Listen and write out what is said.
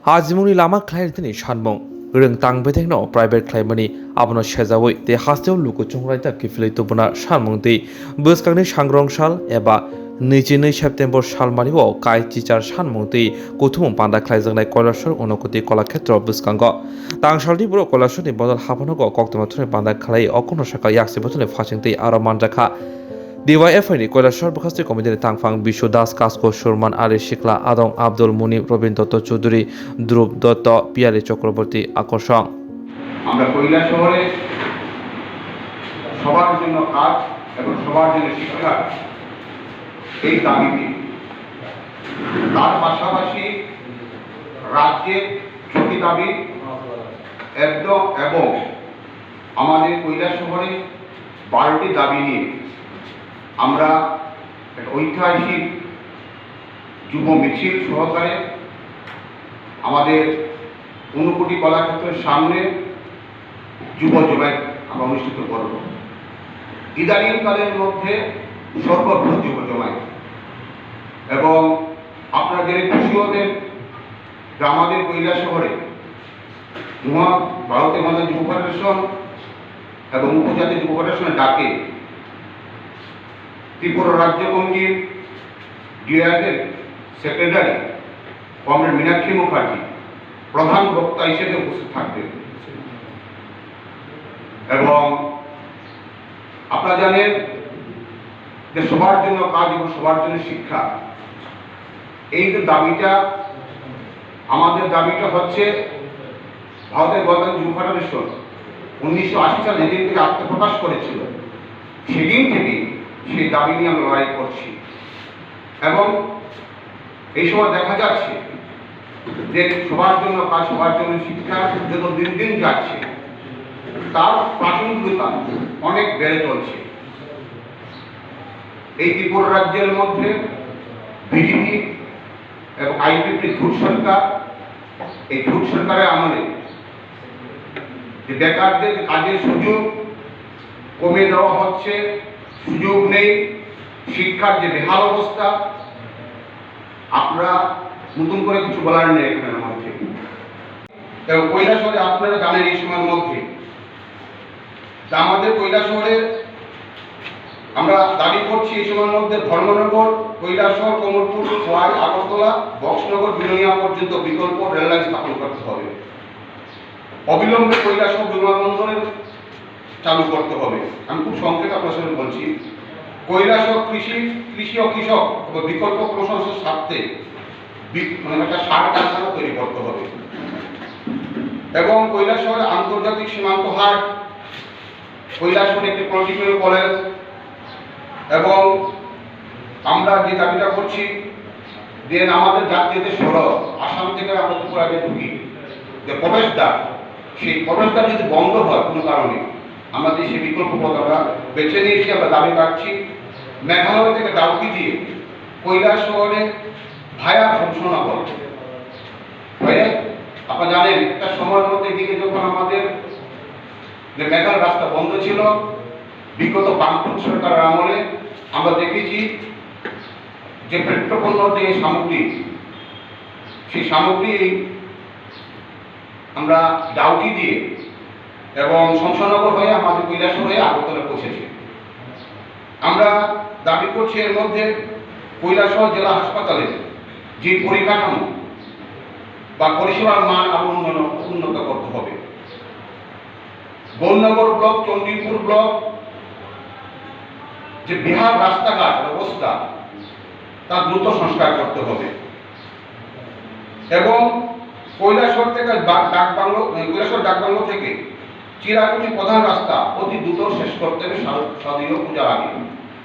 आजिमुनि लामा ख्लायरतनि सानमं रों तांबेथेंनो प्राइवेट ख्लायमनि आबनो सेजावै ते हास्तेव लुकु चंरायता किफिलै तबना सानमं दै बोसकांनि सांग्रंसाल एबा 22 सेप्टेम्बर सालमारिओ काई चिचार सानमं दै कुथुम पान्दा ख्लायजांनाय कयलासर उनकति कलाक्षेत्र बोसकांग तांसालनि बर कयलासरनि बदल हाफानगो कक्तमाथुनि पान्दा ख्लाय अकनो साका याक्से बथुनि फासिं दै आरो मानजाखा DYFI কৈলাসর বরখাস্ত কমিটির তাংফাং বিশ্ব দাস কাসকো সুরমান আলী শিকলা আদং আব্দুল মুনিম রবীন দত্ত চৌধুরী ধ্রুব দত্ত পিয়ালি চক্রবর্তী আকর্ষণ আমরা কৈলাস শহরে সবার জন্য কাজ এবং সবার জন্য শিক্ষা এই দাবিতে তার পাশাপাশি রাজ্যের ছয়টি দাবি এবং আমাদের কৈলাস শহরে 12টি দাবি নিয়ে আমরা ঐতিহাসিক যুব মিছিল সহকারে আমাদের ঊনকোটি কলাক্ষেত্রের সামনে যুব জমায়েত আমরা অনুষ্ঠিত করব। ইদানিংকালের মধ্যে সর্ববৃহৎ যুব জমায়েত এবং আপনারা জেনে খুশি হতেন যে আমাদের কৈলাস শহরে ভারতের মানব যুব ফেডারেশন এবং উপজাতীয় যুব ফেডারেশনের ডাকে ত্রিপুরা রাজ্য কমিটির ডিআইএর সেক্রেটারি কমরেড মীনাক্ষী মুখার্জি প্রধান বক্তা হিসেবে উপস্থিত থাকবেন এবং আপনারা জানেন যে সবার জন্য কাজ এবং সবার জন্য শিক্ষা এই যে দাবিটা আমাদের দাবিটা হচ্ছে ভারতের গণতান্ত্রিক যুব ফেডারেশন 1980 সালে যেদিন থেকে আত্মপ্রকাশ করেছিল সেদিন থেকে সেই দাবি নিয়ে আমরা লড়াই করছি এবং এই সময় দেখা যাচ্ছে যে সবার জন্য কাজ সবার জন্য শিক্ষা যত দিন দিন যাচ্ছে তার প্রাসঙ্গিকতা অনেক বেড়ে চলছে। এই ত্রিপুরা রাজ্যের মধ্যে বিজেপি এবং আইপিপি ঝুট সরকার এই ঝুট সরকারের আমলে যে বেকারদের কাজের সুযোগ কমে দেওয়া হচ্ছে, সুযোগ নেই, শিক্ষার যে বেহাল অবস্থা, আপনারা নতুন করে কিছু বলার নেই এখানের মধ্যে। এবং কৈলাসহরে আপনারা জানেন এই সময়ের মধ্যে আমাদের কৈলাসহরে আমরা দাবি করছি এই সময়ের মধ্যে ধর্মনগর, কৈলাসহর, কমলপুর, খোয়াই, আগরতলা, বক্সনগর, বিলোনিয়া পর্যন্ত বিকল্প রেললাইন স্থাপন করতে হবে। অবিলম্বে কৈলাসহর বিমানবন্দরের চালু করতে হবে। আমি খুব সংক্ষেপে আপনার সঙ্গে বলছি, কৈলাসহর কৃষি ও কৃষক এবং বিকল্প প্রশাসনের স্বার্থে একটা সার কারখানা তৈরি করতে হবে এবং কৈলাসহরে আন্তর্জাতিক সীমান্ত হাট, কৈলাসহরে একটি পলিটেকনিক কলেজ এবং আমরা যে দাবিটা করছি যে আমাদের জাতীয়দের সড়ক আসাম থেকে আমরা ত্রিপুরাকে ঢুকি যে প্রবেশদ্বার, সেই প্রবেশদ্বার যদি বন্ধ হয় কোনো কারণে আমাদের সেই বিকল্প পথ আমরা বেছে নিয়েছি। আমরা দাবি রাখছি মেঘালয় থেকে ডাউকি দিয়ে কৈলাস শহরে ভায়া ঘোষণাগর হয়ে আপনারা জানেন একটা সময়ের মধ্যে দিকে যখন আমাদের যে মেঘালয় রাস্তা বন্ধ ছিল বিগত বামপন্থী সরকারের আমলে আমরা দেখেছি যে পেট্রোপণ্য যে সামগ্রী সেই সামগ্রী আমরা ডাউকি দিয়ে এবং শমশানগর হয়ে আমাদের কৈলাসহর হয়ে আগরতলা পৌঁছেছি। আমরা দাবি করছি এর মধ্যে কৈলাসহর জেলা হাসপাতালে যে পরিকাঠামো বা পরিষেবার মান আরো উন্নত করতে হবে। গৌরনগর ব্লক, চণ্ডীপুর ব্লক যে বিহার রাস্তাঘাট ব্যবস্থা তা দ্রুত সংস্কার করতে হবে এবং কৈলাসহর থেকে কৈলাসহর ডাকবাংলো থেকে চিরাকুটি প্রধান রাস্তা অতি দ্রুত শেষ করতে হবে শারদীয় পূজার আগে।